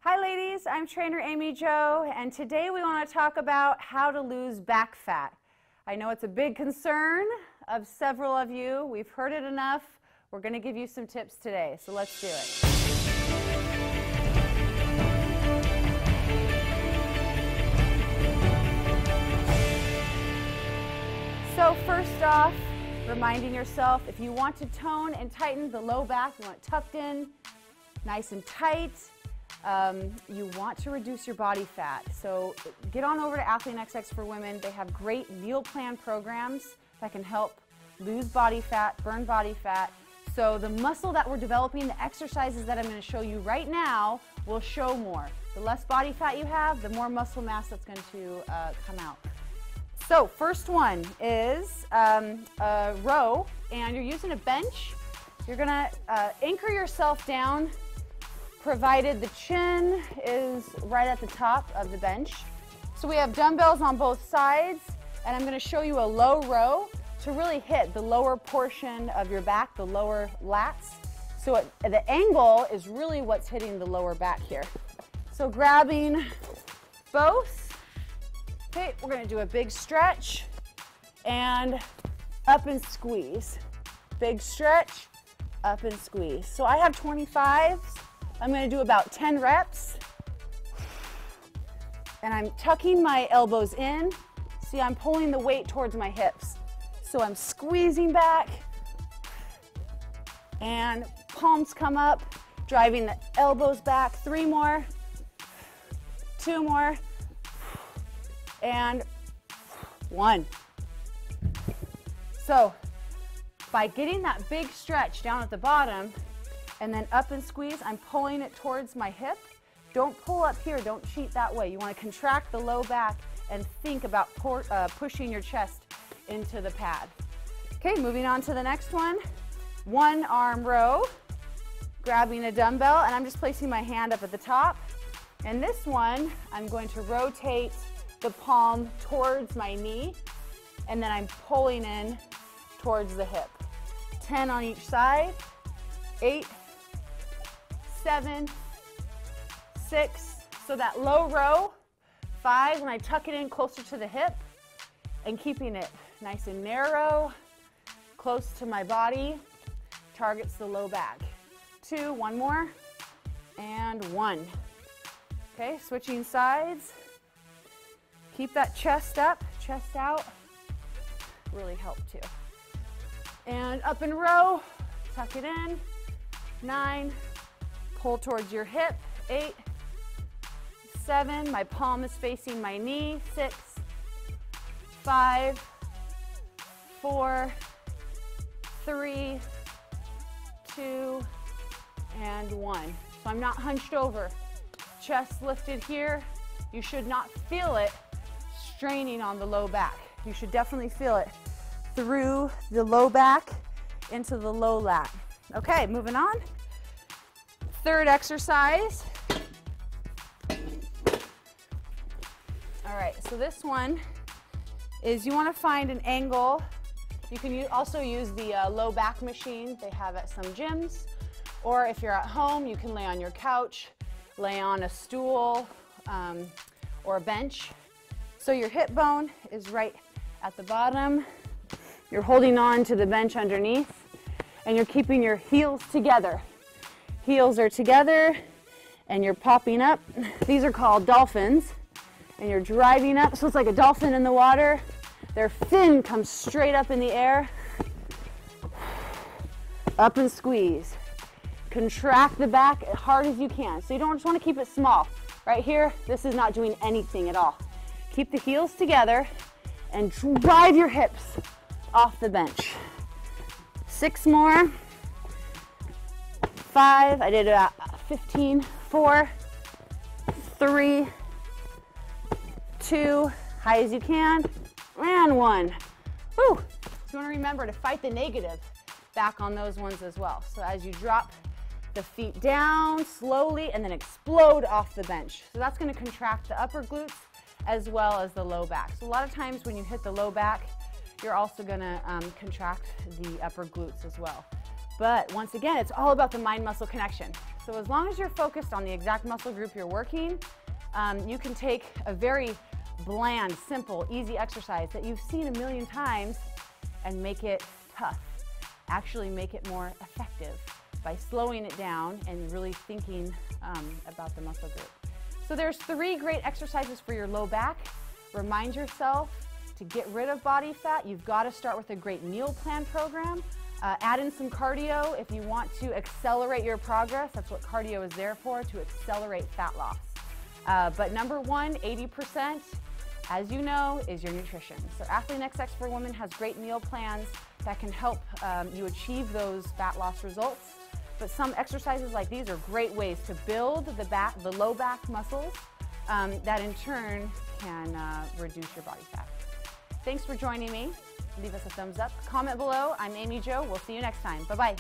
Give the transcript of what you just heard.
Hi ladies, I'm trainer Amy Jo, and today we want to talk about how to lose back fat. I know it's a big concern of several of you. We've heard it enough. We're going to give you some tips today, so let's do it. So first off, reminding yourself, if you want to tone and tighten the low back, you want it tucked in, nice and tight. You want to reduce your body fat. So get on over to Athlean-XX for women. They have great meal plan programs that can help lose body fat, burn body fat. So the muscle that we're developing, the exercises that I'm going to show you right now will show more. The less body fat you have, the more muscle mass that's going to come out. So first one is a row, and you're using a bench. You're going to anchor yourself down, provided the chin is right at the top of the bench. So we have dumbbells on both sides, and I'm going to show you a low row to really hit the lower portion of your back, the lower lats. So the angle is really what's hitting the lower back here. So grabbing both. Okay, we're going to do a big stretch and up and squeeze. Big stretch, up and squeeze. So I have 25s. I'm going to do about 10 reps. And I'm tucking my elbows in. See, I'm pulling the weight towards my hips. So I'm squeezing back and palms come up, driving the elbows back. 3 more, 2 more, and 1. So by getting that big stretch down at the bottom and then up and squeeze, I'm pulling it towards my hip. Don't pull up here, don't cheat that way. You want to contract the low back and think about pushing your chest into the pad. Okay, moving on to the next one. 1 arm row, grabbing a dumbbell, and I'm just placing my hand up at the top. And this one, I'm going to rotate the palm towards my knee, and then I'm pulling in towards the hip. 10 on each side. 8, 7, 6. So that low row. 5, when I tuck it in closer to the hip and keeping it nice and narrow, close to my body, targets the low back. 2, 1 more, and 1. Okay, switching sides. Keep that chest up, chest out. Really help too. And up in row, tuck it in. 9, pull towards your hip. 8, 7, my palm is facing my knee. 6, 5, 4, 3, 2, and 1. So I'm not hunched over. Chest lifted here. You should not feel it straining on the low back. You should definitely feel it through the low back into the low lat. Okay, moving on. Third exercise. All right, so this one is you want to find an angle. You can also use the low back machine they have at some gyms, or if you're at home, you can lay on your couch, lay on a stool or a bench. So your hip bone is right at the bottom. You're holding on to the bench underneath, and you're keeping your heels together. Heels are together, and you're popping up. These are called dolphins, and you're driving up. So it's like a dolphin in the water. Their fin comes straight up in the air. Up and squeeze. Contract the back as hard as you can. So you don't just want to keep it small. Right here, this is not doing anything at all. Keep the heels together and drive your hips off the bench. 6 more. 5, I did about 15. 4, 3, 2, high as you can, and 1. Woo! So you want to remember to fight the negative back on those ones as well. So as you drop the feet down slowly and then explode off the bench. So that's going to contract the upper glutes as well as the low back. So a lot of times when you hit the low back, you're also going to contract the upper glutes as well. But once again, it's all about the mind-muscle connection. So as long as you're focused on the exact muscle group you're working, you can take a very bland, simple, easy exercise that you've seen a million times and make it tough. Actually make it more effective by slowing it down and really thinking about the muscle group. So there's 3 great exercises for your low back. Remind yourself to get rid of body fat. You've got to start with a great meal plan program. Add in some cardio if you want to accelerate your progress. That's what cardio is there for, to accelerate fat loss. But number 1, 80%, as you know, is your nutrition. So Athlean-XX for Women has great meal plans that can help you achieve those fat loss results. But some exercises like these are great ways to build the low back muscles that in turn can reduce your body fat. Thanks for joining me. Leave us a thumbs up. Comment below. I'm Amy Jo. We'll see you next time. Bye-bye.